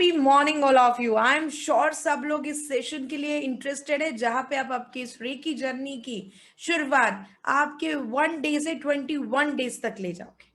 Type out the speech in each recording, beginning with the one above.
Happy morning all of you. I am sure सब लोग इस सेशन के लिए इंटरेस्टेड है जहां पे आप आपकी इस रेकी जर्नी की शुरुआत आपके 1 डे से 21 डेज तक ले जाओगे।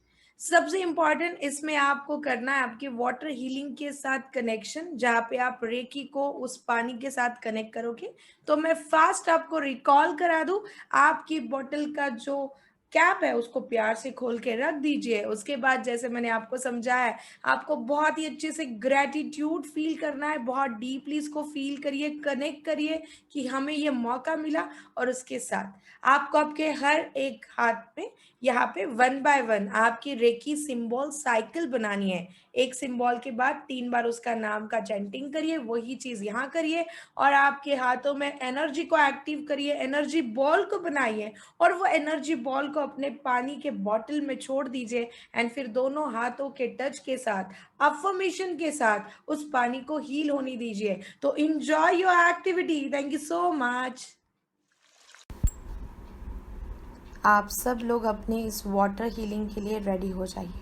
सबसे इंपॉर्टेंट इसमें आपको करना है आपके वाटर हीलिंग के साथ कनेक्शन, जहां पे आप रेकी को उस पानी के साथ कनेक्ट करोगे। तो मैं फास्ट आपको रिकॉल करा दूं। आपकी बॉटल का जो कैप है उसको प्यार से खोल के रख दीजिए। उसके बाद जैसे मैंने आपको समझाया है, आपको बहुत ही अच्छे से ग्रैटिट्यूड फील करना है। बहुत डीपली इसको फील करिए, कनेक्ट करिए कि हमें ये मौका मिला। और उसके साथ आपको आपके हर एक हाथ में यहाँ पे 1 बाय 1 आपकी रेकी सिंबल साइकिल बनानी है। एक सिंबल के बाद 3 बार उसका नाम का चैंटिंग करिए, वही चीज यहाँ करिए। और आपके हाथों में एनर्जी को एक्टिव करिए, एनर्जी बॉल को बनाइए और वो एनर्जी बॉल को अपने पानी के बॉटल में छोड़ दीजिए। एंड फिर दोनों हाथों के टच के साथ, अफर्मेशन के साथ उस पानी को हील होने दीजिए। तो enjoy your activity. Thank you so much. आप सब लोग अपने इस वाटर हीलिंग के लिए रेडी हो जाइए।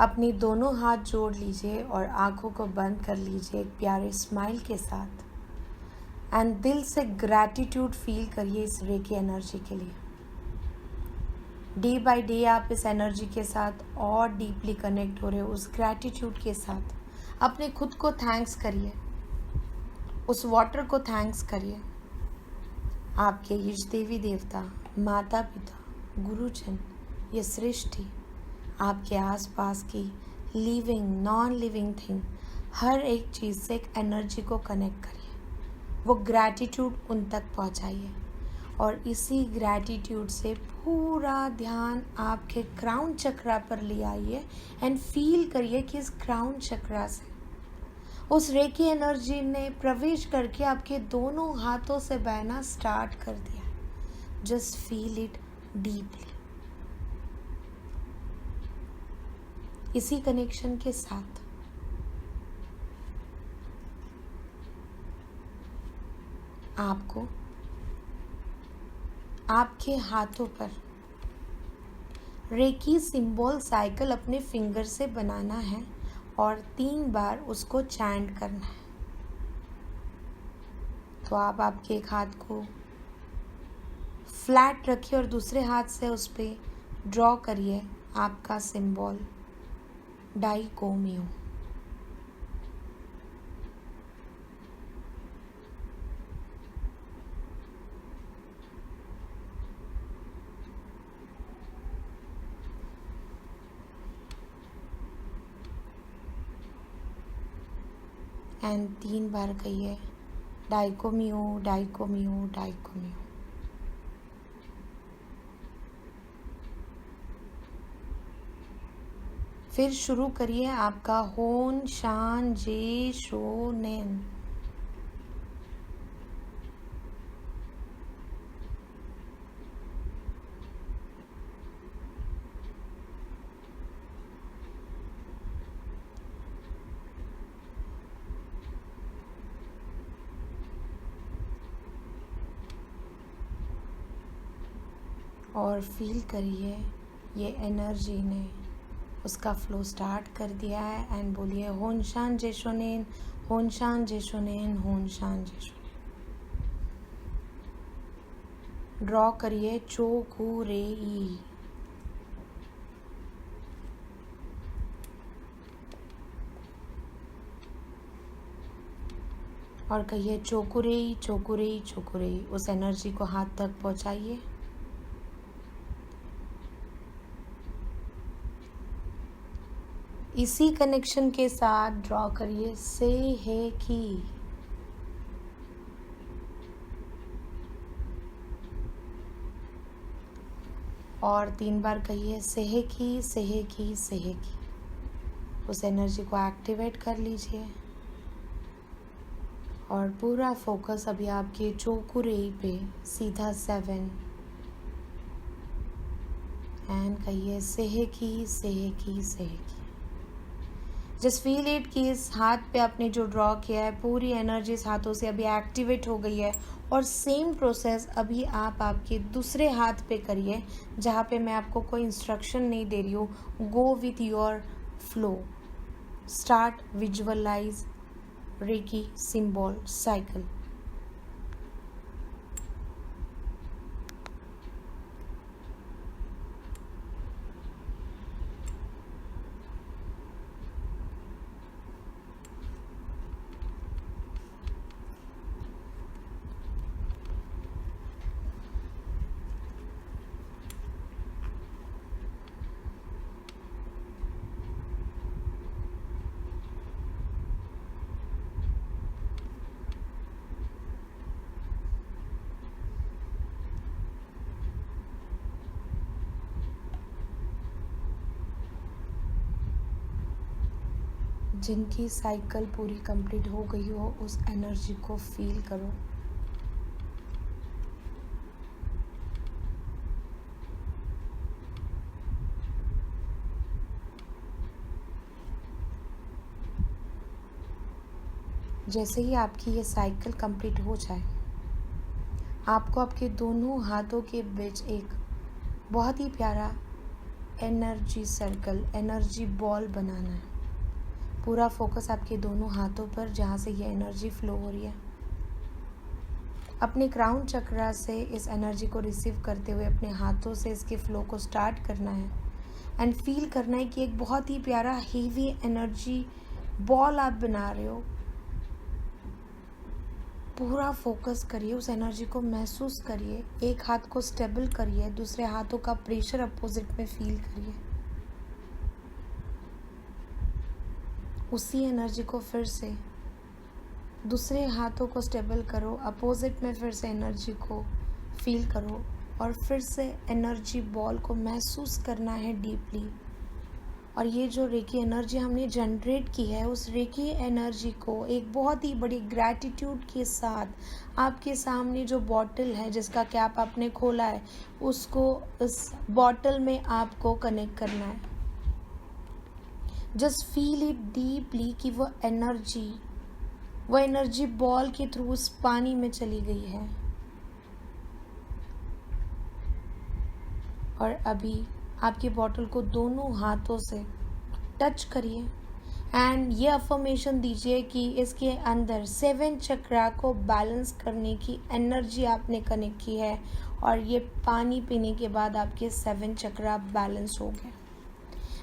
अपनी दोनों हाथ जोड़ लीजिए और आंखों को बंद कर लीजिए एक प्यारे स्माइल के साथ। एंड दिल से ग्रैटिट्यूड फील करिए इस रेकी एनर्जी के लिए। डे बाय डे आप इस एनर्जी के साथ और डीपली कनेक्ट हो रहे हो। उस ग्रैटिट्यूड के साथ अपने खुद को थैंक्स करिए, उस वाटर को थैंक्स करिए। आपके इष्ट देवी देवता, माता पिता, गुरुजन, ये सृष्टि, आपके आसपास की लिविंग नॉन लिविंग थिंग, हर एक चीज़ से एक एनर्जी को कनेक्ट करिए। वो ग्रैटिट्यूड उन तक पहुंचाइए और इसी ग्रैटिट्यूड से पूरा ध्यान आपके क्राउन चक्रा पर ले आइए। एंड फील करिए कि इस क्राउन चक्रा से उस रेकी एनर्जी ने प्रवेश करके आपके दोनों हाथों से बहना स्टार्ट कर दिया। Just feel it deeply. इसी कनेक्शन के साथ आपको आपके हाथों पर रेकी सिंबल साइकिल अपने फिंगर से बनाना है और 3 बार उसको चैंट करना है। तो आप आपके एक हाथ को फ्लैट रखिए और दूसरे हाथ से उस पर ड्रॉ करिए आपका सिंबल डाइकोमियो। एंड 3 बार कहिए डाइकोमियो डाइकोमियो डाइकोमियो। फिर शुरू करिए आपका होन शान जे शो नेन। और फील करिए ये एनर्जी ने उसका फ्लो स्टार्ट कर दिया है। एंड बोलिए होन शान जेशोनेन, होन शान जेशोनेन, होन शान जेशोनेन। ड्रॉ करिए चोकू रे ई। और कहिए चोकुरेई चोकुरेई चोकुरेई। उस एनर्जी को हाथ तक पहुंचाइए। इसी कनेक्शन के साथ ड्रॉ करिए से है की। और 3 बार कहिए सेहेकी सेहेकी सेहेकी। उस एनर्जी को एक्टिवेट कर लीजिए और पूरा फोकस अभी आपके चोकुरेई पे सीधा 7। एंड कहिए सेहेकी सेहेकी सेहेकी। जस्ट फील इट कि इस हाथ पे आपने जो ड्रॉ किया है पूरी एनर्जी इस हाथों से अभी एक्टिवेट हो गई है। और सेम प्रोसेस अभी आप आपके दूसरे हाथ पे करिए, जहाँ पे मैं आपको कोई इंस्ट्रक्शन नहीं दे रही हूँ। Go with your flow. start visualize Reiki symbol cycle. जिनकी साइकिल पूरी कंप्लीट हो गई हो उस एनर्जी को फील करो। जैसे ही आपकी ये साइकिल कंप्लीट हो जाए, आपको आपके दोनों हाथों के बीच एक बहुत ही प्यारा एनर्जी सर्कल, एनर्जी बॉल बनाना है। पूरा फोकस आपके दोनों हाथों पर जहाँ से ये एनर्जी फ्लो हो रही है। अपने क्राउन चक्रा से इस एनर्जी को रिसीव करते हुए अपने हाथों से इसके फ्लो को स्टार्ट करना है एंड फील करना है कि एक बहुत ही प्यारा हेवी एनर्जी बॉल आप बना रहे हो। पूरा फोकस करिए, उस एनर्जी को महसूस करिए। एक हाथ को स्टेबल करिए, दूसरे हाथों का प्रेशर अपोजिट में फील करिए। उसी एनर्जी को फिर से दूसरे हाथों को स्टेबल करो, अपोजिट में फिर से एनर्जी को फील करो और फिर से एनर्जी बॉल को महसूस करना है डीपली। और ये जो रेकी एनर्जी हमने जनरेट की है, उस रेकी एनर्जी को एक बहुत ही बड़ी ग्रैटिट्यूड के साथ आपके सामने जो बॉटल है जिसका कैप आपने खोला है, उसको इस बॉटल में आपको कनेक्ट करना है। जस्ट फील इट डीपली कि वो एनर्जी बॉल के थ्रू उस पानी में चली गई है। और अभी आपकी बॉटल को दोनों हाथों से टच करिए एंड ये अफर्मेशन दीजिए कि इसके अंदर 7 चक्रा को बैलेंस करने की एनर्जी आपने कनेक्ट की है और ये पानी पीने के बाद आपके 7 चक्रा बैलेंस हो गए।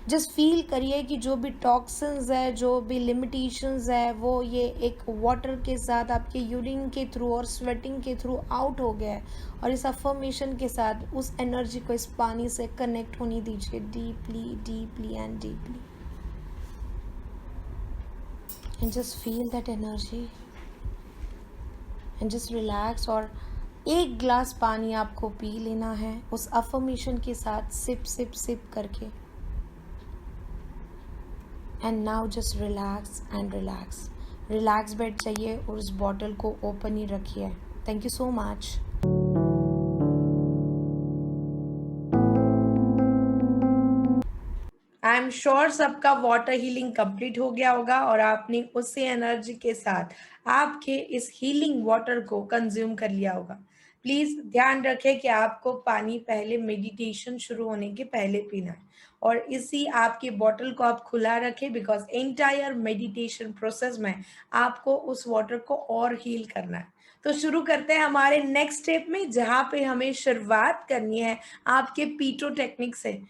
जस्ट फील करिए कि जो भी टॉक्सिन्स है, जो भी लिमिटेशंस है, वो ये एक वाटर के साथ आपके यूरिन के थ्रू और स्वेटिंग के थ्रू आउट हो गया है। और इस अफर्मेशन के साथ उस एनर्जी को इस पानी से कनेक्ट होने दीजिए deeply deeply and deeply and just feel that energy and just relax. और एक ग्लास पानी आपको पी लेना है उस अफर्मेशन के साथ, सिप सिप सिप करके। And now just relax and relax. Relax बैठ जाइए और उस बॉटल को ओपन ही रखिए। Thank you so much. I am sure सबका वाटर हीलिंग कंप्लीट हो गया होगा और आपने उसी एनर्जी के साथ आपके इस हीलिंग वाटर को कंज्यूम कर लिया होगा। प्लीज ध्यान रखें कि आपको पानी पहले मेडिटेशन शुरू होने के पहले पीना है और इसी आपकी बॉटल को आप खुला रखें बिकॉज एंटायर मेडिटेशन प्रोसेस में आपको उस वाटर को और हील करना है। तो शुरू करते हैं हमारे नेक्स्ट स्टेप में, जहां पे हमें शुरुआत करनी है आपके पीटो टेक्निक से।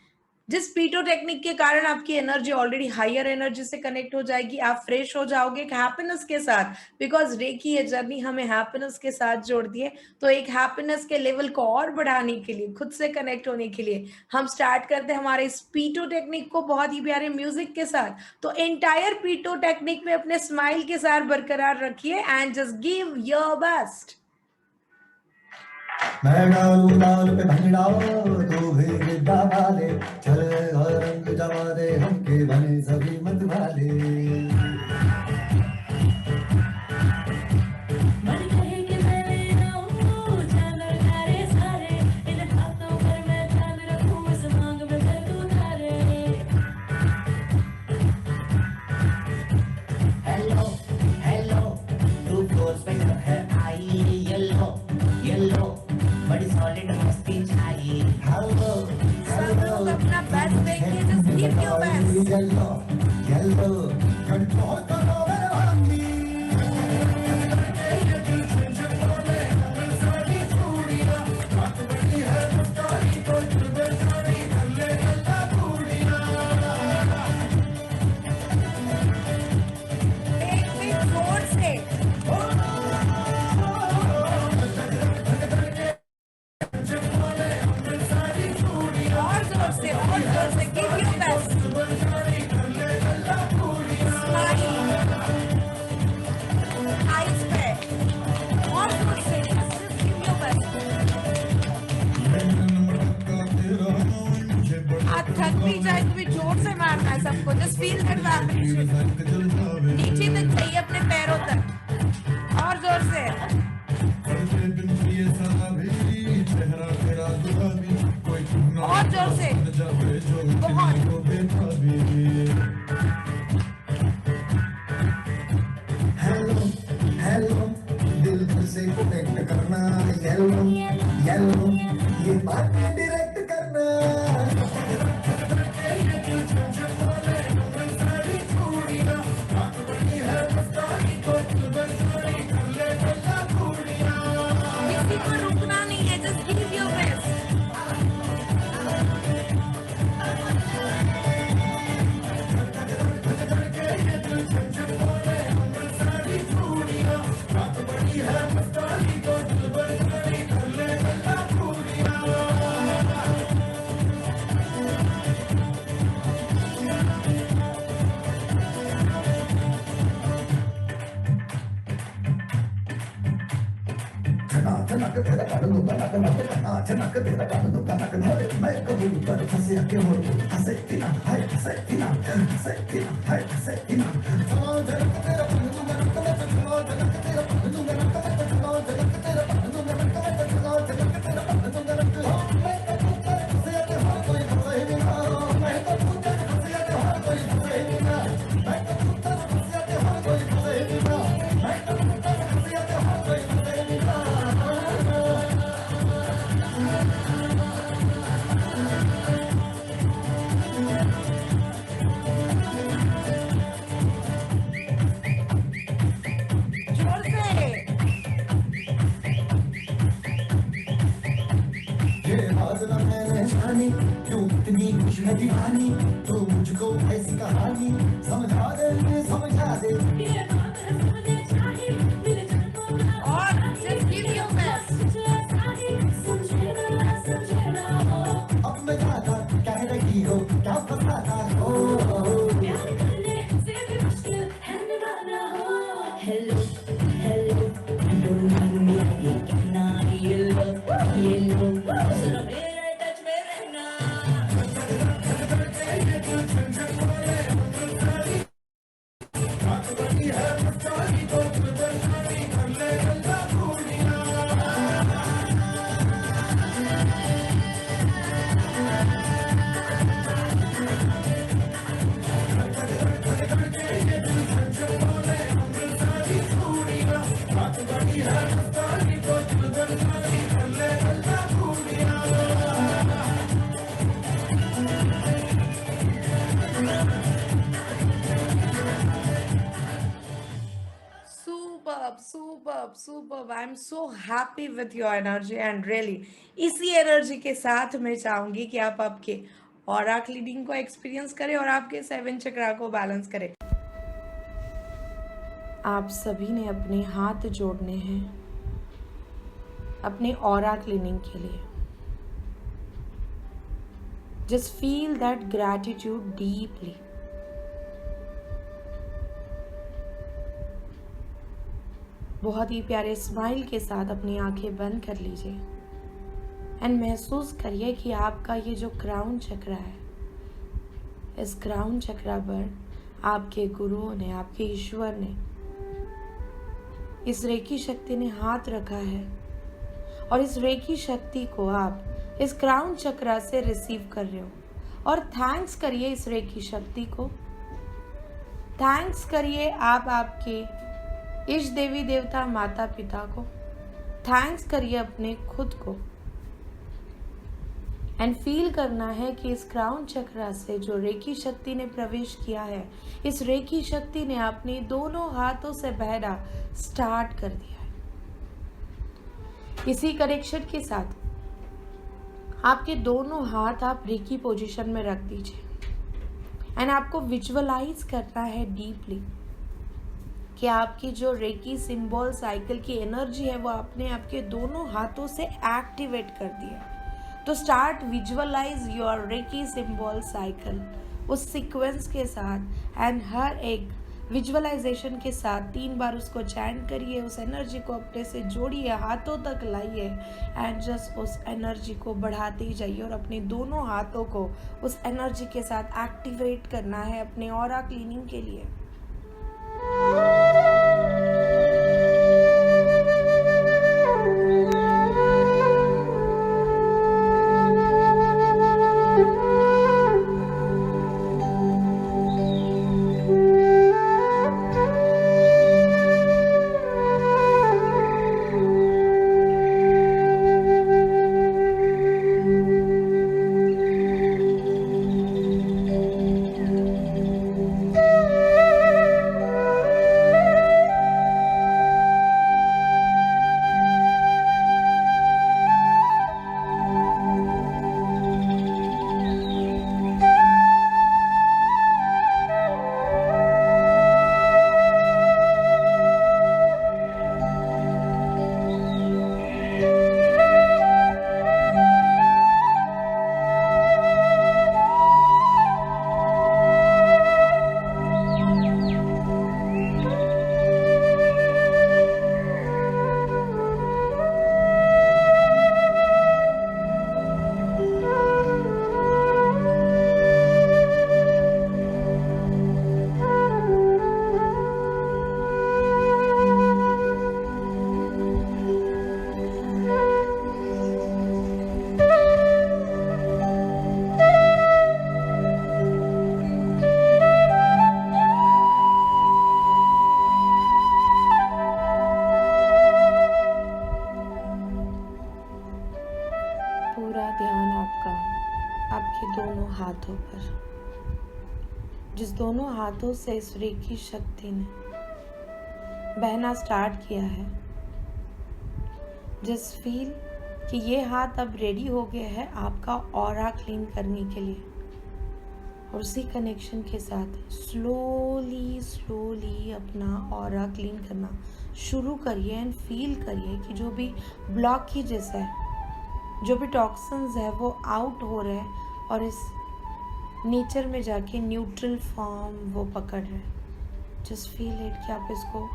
जिस पीटो टेक्निक के कारण आपकी एनर्जी ऑलरेडी हायर एनर्जी से कनेक्ट हो जाएगी, आप फ्रेश हो जाओगे एक हैप्पीनेस के साथ, बिकॉज रेकी ये जर्नी हमें हैप्पीनेस के साथ जोड़ती है। तो एक हैप्पीनेस के लेवल को और बढ़ाने के लिए, खुद से कनेक्ट होने के लिए हम स्टार्ट करते हैं हमारे इस पीटो टेक्निक को बहुत ही प्यारे म्यूजिक के साथ। तो एंटायर पीटो टेक्निक में अपने स्माइल के साथ बरकरार रखिए and just give your best. मैं डालू डाल पे भंडाओ तो भी गिद्दा वाले चले और रंग जमा दे हमके बने सभी मत वाले। हेलो हेलो तू फोर्स पे है आई येलो येलो बड़ी सॉलिड मस्ती चाहिए। हेलो सब लोग अपना बेस्ट देख के just give your best. Yellow yellow चाहे तो भी जोर से मारना है सबको. Just feel that vibration. नीचे तक चाहिए अपने पैरों तक. और जोर से. और जोर से. बहुत. हेलो हेलो दिल से कनेक्ट करना. येलो येलो ये बातें डायरेक्ट करना. किसी को रुकना नहीं है. Just give your best. चनक तेरा कर दूंगा नक नक चनक तेरा कर दूंगा नक नक. मैं कबूतर फंसे के हो हंसे तिना हाय हंसे तिना हंसे तिना हाय हंसे तिना. चनक तेरा कर दूंगा नक नक चनक तेरा कर दूंगा नक नक चनक तेरा कर दूंगा नक नक चनक तेरा कर दूंगा नक. मैं कबूतर फंसे के हो कोई फंसे बिना. मैं कबूतर फंसे के हो कोई फंसे बिना. मैं कबूतर फंसे के हो कोई फंसे बिना. मैं कबूतर फंसे के हो कोई फंसे बिना. जोर से. ये बात न मैंने जानी क्यों इतनी खुश है दीवानी. तो मुझको ऐसी कहानी समझा दे. और जस्ट गिव योर बेस्ट. अब मैं जाता कह रही हो क्या फंसाता हो. हेलो हेलो डोंट मेरा ये कहना ये लो सिर्फ मेरे टच में रहना. Superb. I'm so happy with your energy and really इसी एनर्जी के साथ मैं चाहूंगी कि आप आपके ऑरा क्लीनिंग को एक्सपीरियंस करें और आपके 7 चक्रा को बैलेंस करें. आप सभी ने अपने हाथ जोड़ने हैं अपने ऑरा क्लीनिंग के लिए. Just feel that gratitude deeply. बहुत ही प्यारे स्माइल के साथ अपनी आंखें बंद कर लीजिए एंड महसूस करिए कि आपका ये जो क्राउन चक्र है, इस क्राउन चक्र पर आपके गुरुओं ने, आपके ईश्वर ने, इस रेकी शक्ति ने हाथ रखा है और इस रेकी शक्ति को आप इस क्राउन चक्र से रिसीव कर रहे हो. और थैंक्स करिए इस रेकी शक्ति को. थैंक्स करिए आप आपके इष्ट देवी देवता माता पिता को. थैंक्स करिए अपने खुद को. एंड फील करना है कि इस क्राउन चक्र से जो रेकी शक्ति ने प्रवेश किया है, इस रेकी शक्ति ने अपने दोनों हाथों से बहना स्टार्ट कर दिया है. इसी कनेक्शन के साथ आपके दोनों हाथ आप रेकी पोजीशन में रख दीजिए एंड आपको विजुअलाइज करना है डीपली कि आपकी जो रेकी सिंबल साइकिल की एनर्जी है वो आपने आपके दोनों हाथों से एक्टिवेट कर दी है. तो start visualise your reiki symbol cycle उस सीक्वेंस के साथ एंड हर एक विजुअलाइजेशन के साथ 3 बार उसको चैंट करिए, उस एनर्जी को अपने से जोड़िए, हाथों तक लाइए एंड जस्ट उस एनर्जी को बढ़ाते ही जाइए और अपने दोनों हाथों को उस एनर्जी के साथ एक्टिवेट करना है अपने ऑरा क्लीनिंग के लिए। हाथों पर, जिस दोनों हाथों से इस रेकी शक्ति ने बहना स्टार्ट किया है, जस्ट फील कि ये हाथ अब रेडी हो गया है आपका ऑरा क्लीन करने के लिए। और उसी कनेक्शन के साथ स्लोली स्लोली अपना ऑरा क्लीन करना शुरू करिए एंड फील करिए कि जो भी ब्लॉकेजेस है, जो भी टॉक्सिन्स है वो आउट हो रहे हैं और इस नेचर में जाके न्यूट्रल फॉर्म वो पकड़ रहे हैं। जस्ट फील इट कि आप इसको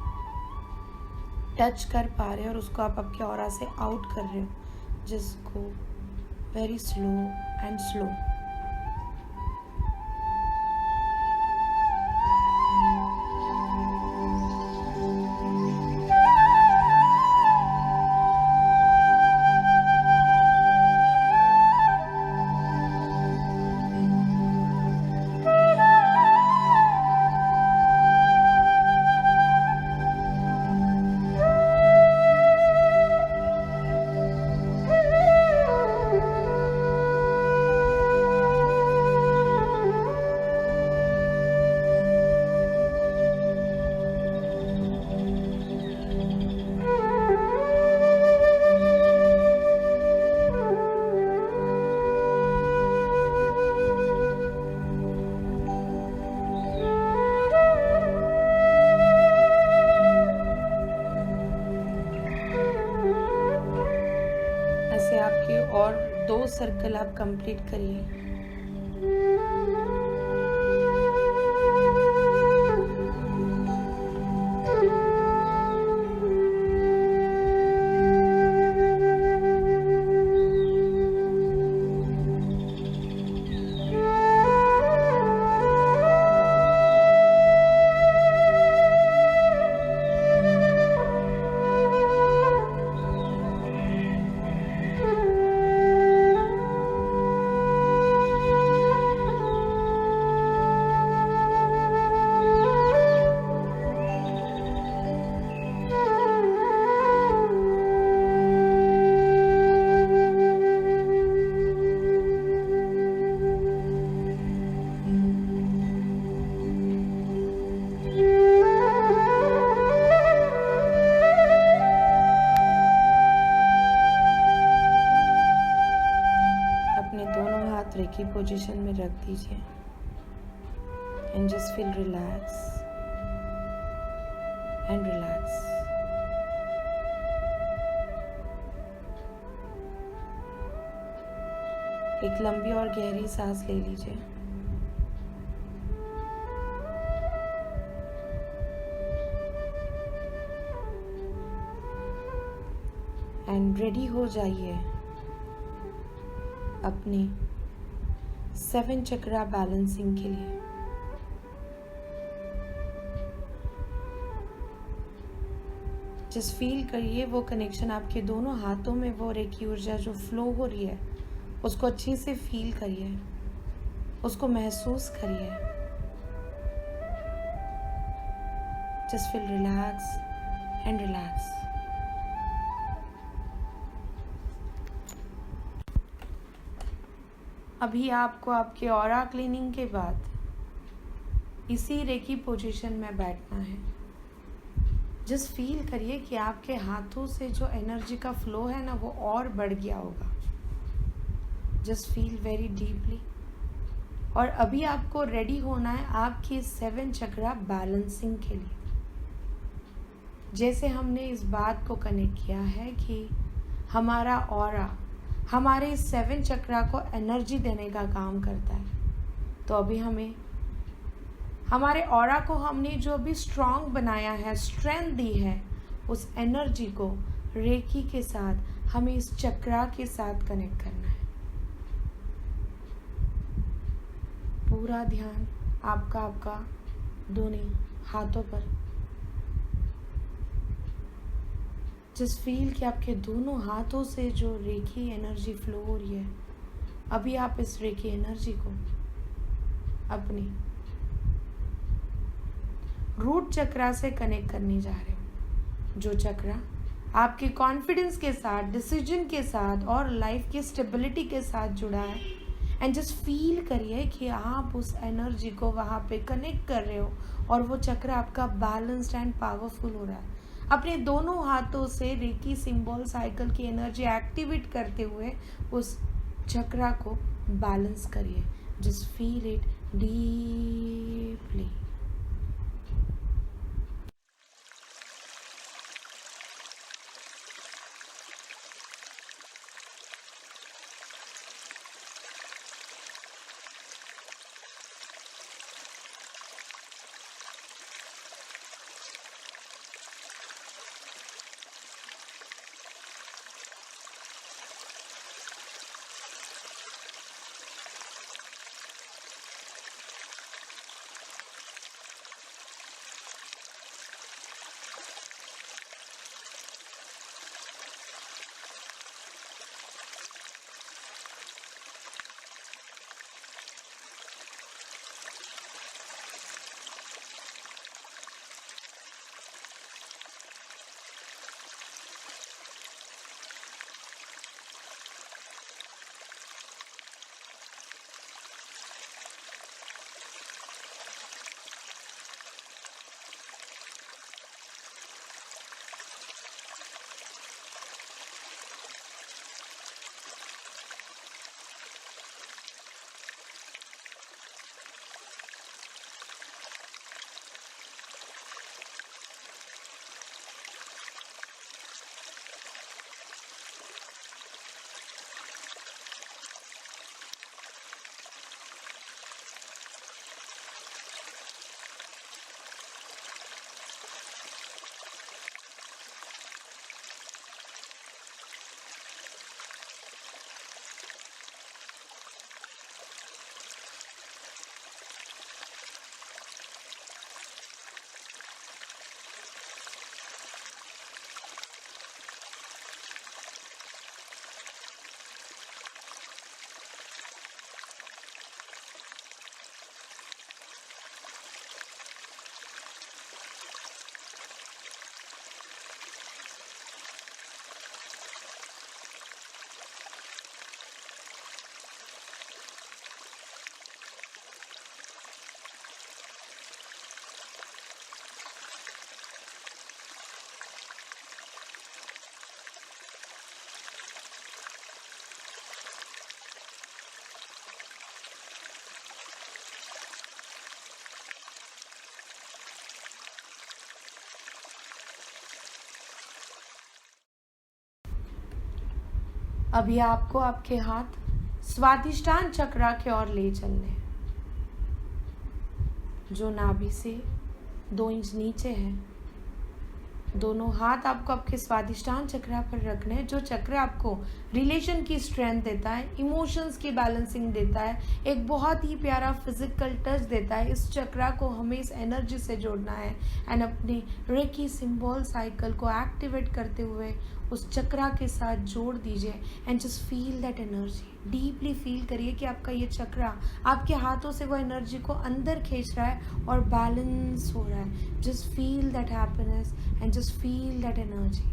टच कर पा रहे हो और उसको आप आपके ऑरा से आउट कर रहे हो, जिसको वेरी स्लो एंड स्लो। और 2 सर्कल आप कंप्लीट करिए। रेकी पोजीशन में रख दीजिए and just feel relax and relax. एक लंबी और गहरी सांस ले लीजिए एंड रेडी हो जाइए अपने 7 चक्रा बैलेंसिंग के लिए। जस्ट फील करिए वो कनेक्शन आपके दोनों हाथों में, वो रेकी ऊर्जा जो फ्लो हो रही है उसको अच्छे से फील करिए, उसको महसूस करिए। Just feel relax and relax. अभी आपको आपके ऑरा क्लीनिंग के बाद इसी रेकी पोजीशन में बैठना है। जस्ट फील करिए कि आपके हाथों से जो एनर्जी का फ्लो है ना वो और बढ़ गया होगा। Just feel very deeply. और अभी आपको रेडी होना है आपकी 7 चक्रा बैलेंसिंग के लिए। जैसे हमने इस बात को कनेक्ट किया है कि हमारा ऑरा हमारे 7 चक्रा को एनर्जी देने का काम करता है, तो अभी हमें हमारे ऑरा को हमने जो भी स्ट्रॉन्ग बनाया है, स्ट्रेंथ दी है, उस एनर्जी को रेकी के साथ हमें इस चक्रा के साथ कनेक्ट करना है। पूरा ध्यान आपका दोनों हाथों पर। जस्ट फील कि आपके दोनों हाथों से जो रेकी एनर्जी फ्लो हो रही है, अभी आप इस रेकी एनर्जी को अपनी रूट चक्रा से कनेक्ट करने जा रहे हो, जो चक्रा आपके कॉन्फिडेंस के साथ, डिसीजन के साथ और लाइफ की स्टेबिलिटी के साथ जुड़ा है। एंड जस्ट फील करिए कि आप उस एनर्जी को वहाँ पे कनेक्ट कर रहे हो और वो चक्रा आपका बैलेंस्ड एंड पावरफुल हो रहा है। अपने दोनों हाथों से रेकी सिंबल साइकिल की एनर्जी एक्टिवेट करते हुए उस चक्रा को बैलेंस करिए। Just feel it deeply. अभी आपको आपके हाथ स्वादिष्टान चक्रा की ओर ले चलने हैं, जो नाभि से 2 इंच नीचे है। दोनों हाथ आपको आपके स्वादिष्टान चक्र पर रखने हैं, जो चक्र आपको रिलेशन की स्ट्रेंथ देता है, इमोशंस की बैलेंसिंग देता है, एक बहुत ही प्यारा फिजिकल टच देता है। इस चक्र को हमें इस एनर्जी से जोड़ना है एंड अपने रेकी सिंबल साइकिल को एक्टिवेट करते हुए उस चक्र के साथ जोड़ दीजिए and just feel that energy. Deeply feel करिए कि आपका ये चक्र आपके हाथों से वो एनर्जी को अंदर खींच रहा है और बैलेंस हो रहा है। Just feel that happiness and just feel that energy.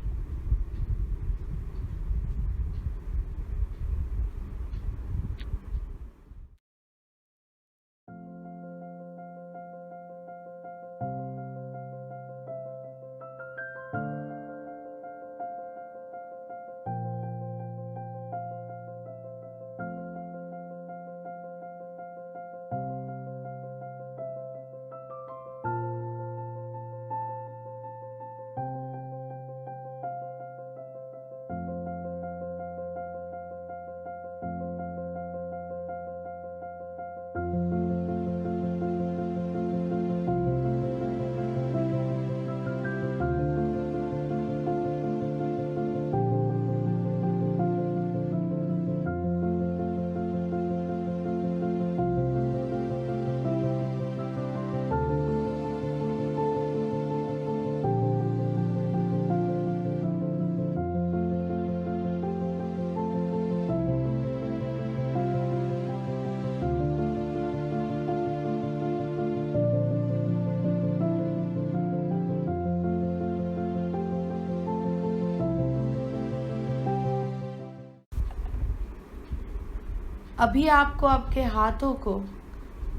अभी आपको आपके हाथों को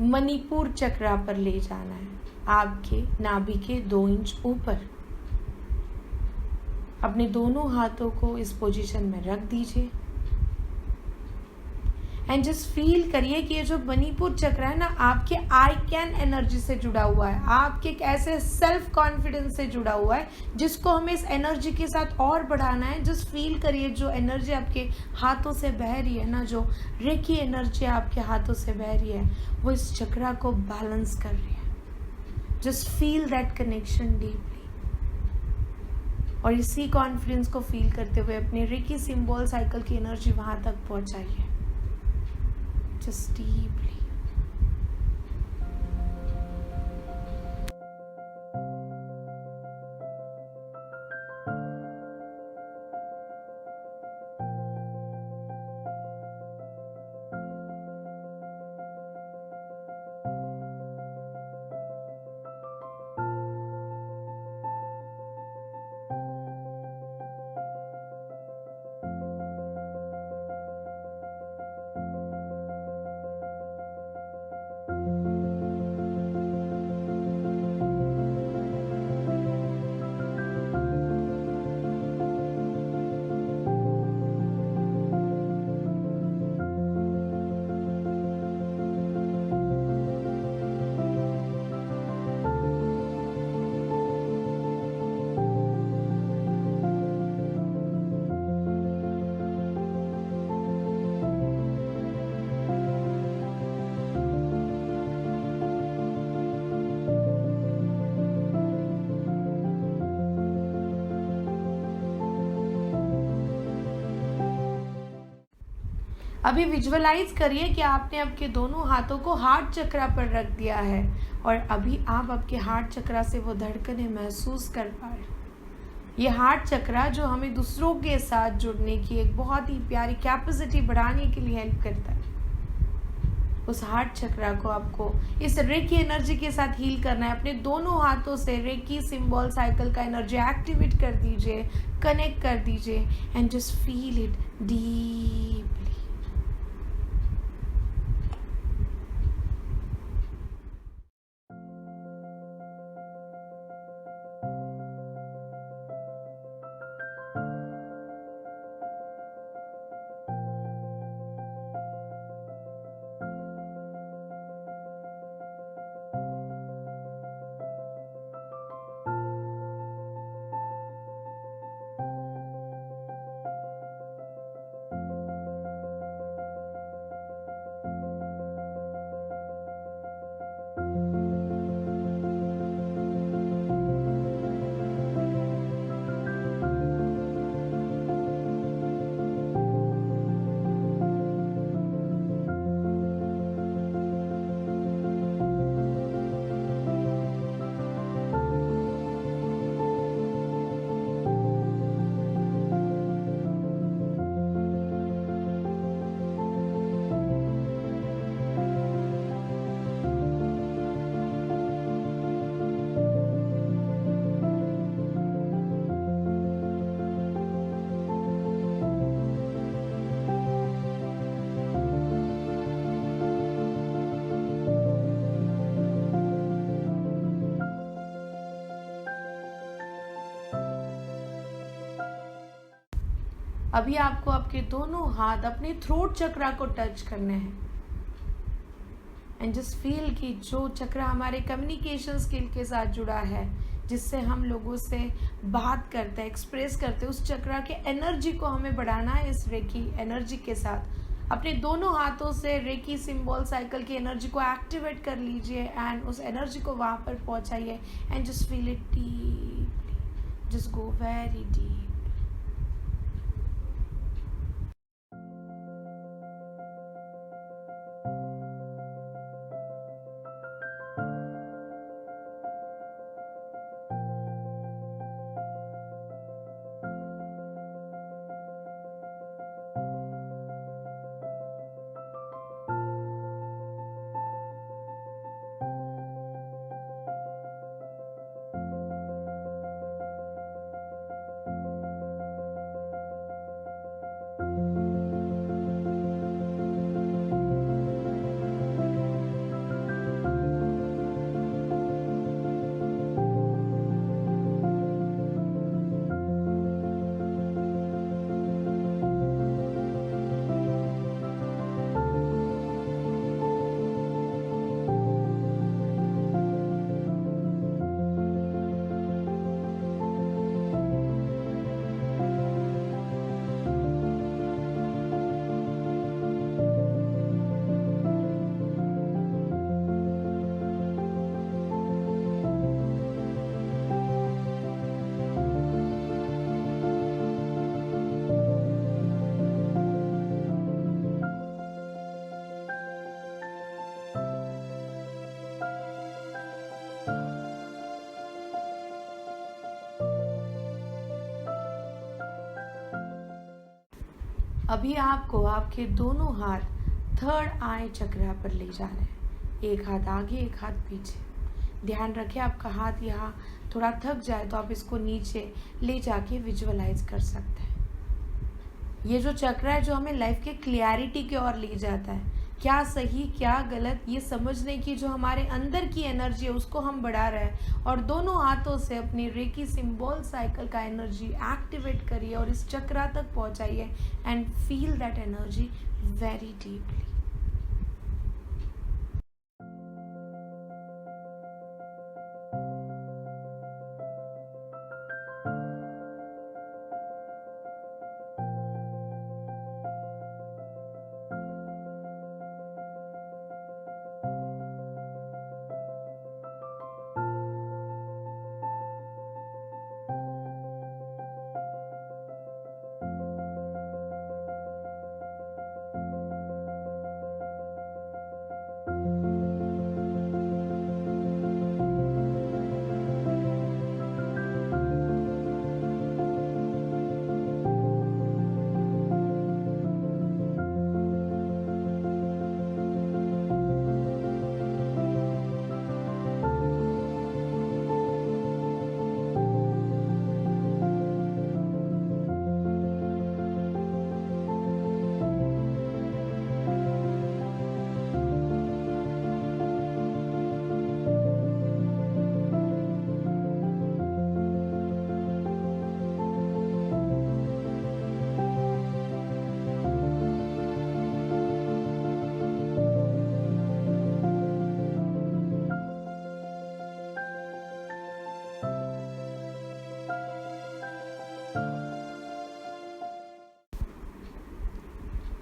मणिपुर चक्र पर ले जाना है, आपके नाभि के 2 इंच ऊपर। अपने दोनों हाथों को इस पोजीशन में रख दीजिए एंड जस्ट फील करिए कि ये जो मणिपुर चक्र है ना, आपके आई कैन एनर्जी से जुड़ा हुआ है, आपके एक ऐसे सेल्फ कॉन्फिडेंस से जुड़ा हुआ है जिसको हमें इस एनर्जी के साथ और बढ़ाना है। जस्ट फील करिए जो एनर्जी आपके हाथों से बह रही है ना, जो रेकी एनर्जी आपके हाथों से बह रही है, वो इस चक्र को बैलेंस कर रही है। Just feel that connection deeply और इसी कॉन्फिडेंस को फील करते हुए अपने रेकी सिंबल साइकिल की एनर्जी वहां तक पहुंचाइए। Just deeply. अभी विजुअलाइज करिए कि आपने आपके दोनों हाथों को हार्ट चक्र पर रख दिया है और अभी आप आपके हार्ट चक्र से वो धड़कनें महसूस कर पा रहे हैं। ये हार्ट चक्र जो हमें दूसरों के साथ जुड़ने की एक बहुत ही प्यारी कैपेसिटी बढ़ाने के लिए हेल्प करता है, उस हार्ट चक्र को आपको इस रेकी एनर्जी के साथ हील करना है। अपने दोनों हाथों से रेकी सिंबल साइकिल का एनर्जी एक्टिवेट कर दीजिए, कनेक्ट कर दीजिए and just feel it deeply. अभी आपको आपके दोनों हाथ अपने थ्रोट चक्रा को टच करने हैं एंड जस्ट फील कि जो चक्रा हमारे कम्युनिकेशन स्किल के साथ जुड़ा है, जिससे हम लोगों से बात करते हैं, एक्सप्रेस करते हैं, उस चक्रा के एनर्जी को हमें बढ़ाना है। इस रेकी एनर्जी के साथ अपने दोनों हाथों से रेकी सिंबल साइकिल की एनर्जी को एक्टिवेट कर लीजिए एंड उस एनर्जी को वहाँ पर पहुँचाइए and just feel it deeply, just go very deep. अभी आपको आपके दोनों हाथ थर्ड आई चक्रा पर ले जाना है। एक हाथ आगे, एक हाथ पीछे। ध्यान रखें आपका हाथ यहाँ थोड़ा थक जाए तो आप इसको नीचे ले जाके विजुअलाइज कर सकते हैं। ये जो चक्रा है जो हमें लाइफ के क्लियरिटी की ओर ले जाता है, क्या सही क्या गलत ये समझने की जो हमारे अंदर की एनर्जी है उसको हम बढ़ा रहे हैं। और दोनों हाथों से अपनी रेकी सिंबल साइकिल का एनर्जी एक्टिवेट करिए और इस चक्रा तक पहुंचाइए and feel that energy very deeply.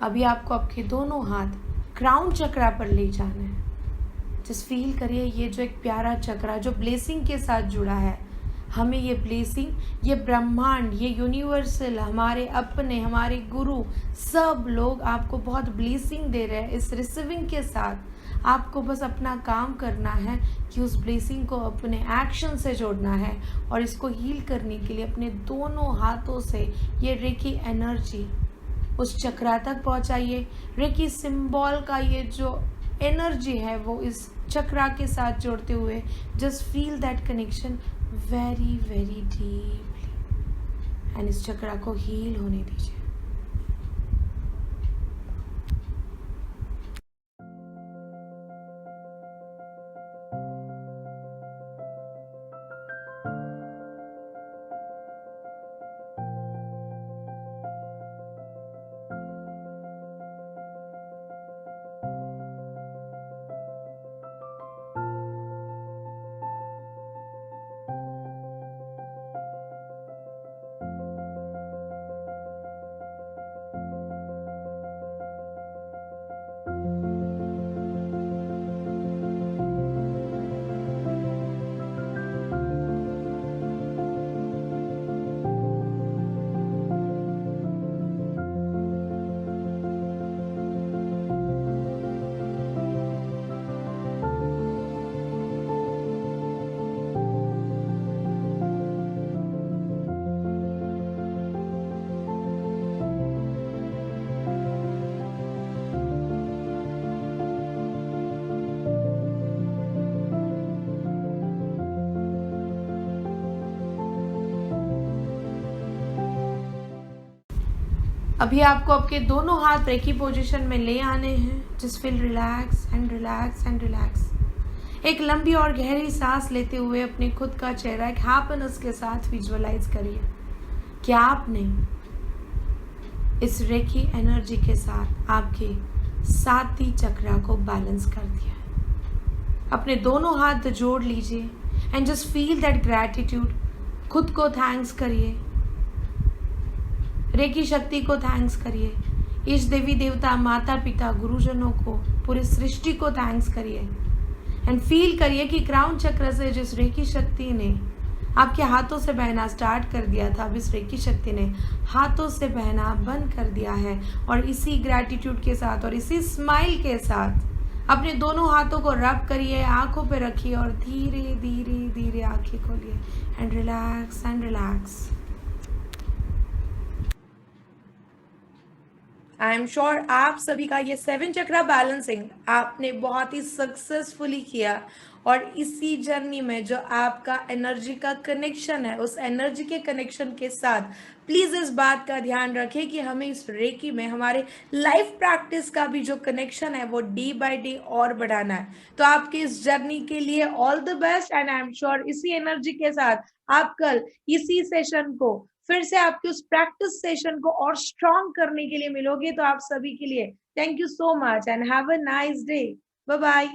अभी आपको आपके दोनों हाथ क्राउन चक्रा पर ले जाना है। जस्ट फील करिए ये जो एक प्यारा चक्रा जो ब्लेसिंग के साथ जुड़ा है, हमें ये ब्लेसिंग, ये ब्रह्मांड, ये यूनिवर्सल, हमारे अपने, हमारे गुरु, सब लोग आपको बहुत ब्लेसिंग दे रहे हैं। इस रिसीविंग के साथ आपको बस अपना काम करना है कि उस ब्लेसिंग को अपने एक्शन से जोड़ना है और इसको हील करने के लिए अपने दोनों हाथों से ये रेकी एनर्जी उस चक्रा तक पहुंचाइए। रेकी सिंबल का ये जो एनर्जी है वो इस चक्रा के साथ जोड़ते हुए just feel that connection very very deeply and इस चक्रा को हील होने दीजिए। अभी आपको आपके दोनों हाथ रेकी पोजीशन में ले आने हैं। Just feel relax and relax and relax. एक लंबी और गहरी सांस लेते हुए अपने खुद का चेहरा एक हैप्पीनेस के साथ विजुअलाइज करिए कि आपने इस रेकी एनर्जी के साथ आपके सातवीं चक्रा को बैलेंस कर दिया है। अपने दोनों हाथ जोड़ लीजिए and just feel that gratitude. खुद को थैंक्स करिए, रेकी शक्ति को थैंक्स करिए, इस देवी देवता, माता पिता, गुरुजनों को, पूरी सृष्टि को थैंक्स करिए एंड फील करिए कि क्राउन चक्र से जिस रेकी शक्ति ने आपके हाथों से बहना स्टार्ट कर दिया था, अब इस रेकी शक्ति ने हाथों से बहना बंद कर दिया है। और इसी ग्रैटिट्यूड के साथ और इसी स्माइल के साथ अपने दोनों हाथों को रब करिए, आंखों पे रखिए और धीरे धीरे धीरे आंखें खोलिए and relax and relax. I am sure आप सभी का ये 7 चक्रा बैलेंसिंग आपने बहुत ही सक्सेसफुली किया। और इसी जर्नी में जो आपका एनर्जी का कनेक्शन है, उस एनर्जी के कनेक्शन के साथ प्लीज इस बात का ध्यान रखें कि हमें इस रेकी में हमारे लाइफ प्रैक्टिस का भी जो कनेक्शन है वो डे बाय डे और बढ़ाना है। तो आपके इस जर्नी के लिए all the best and I am sure इसी एनर्जी के साथ आप कल इसी सेशन को फिर से आपके उस प्रैक्टिस सेशन को और स्ट्रॉन्ग करने के लिए मिलोगे। तो आप सभी के लिए thank you so much and have a nice day. Bye bye.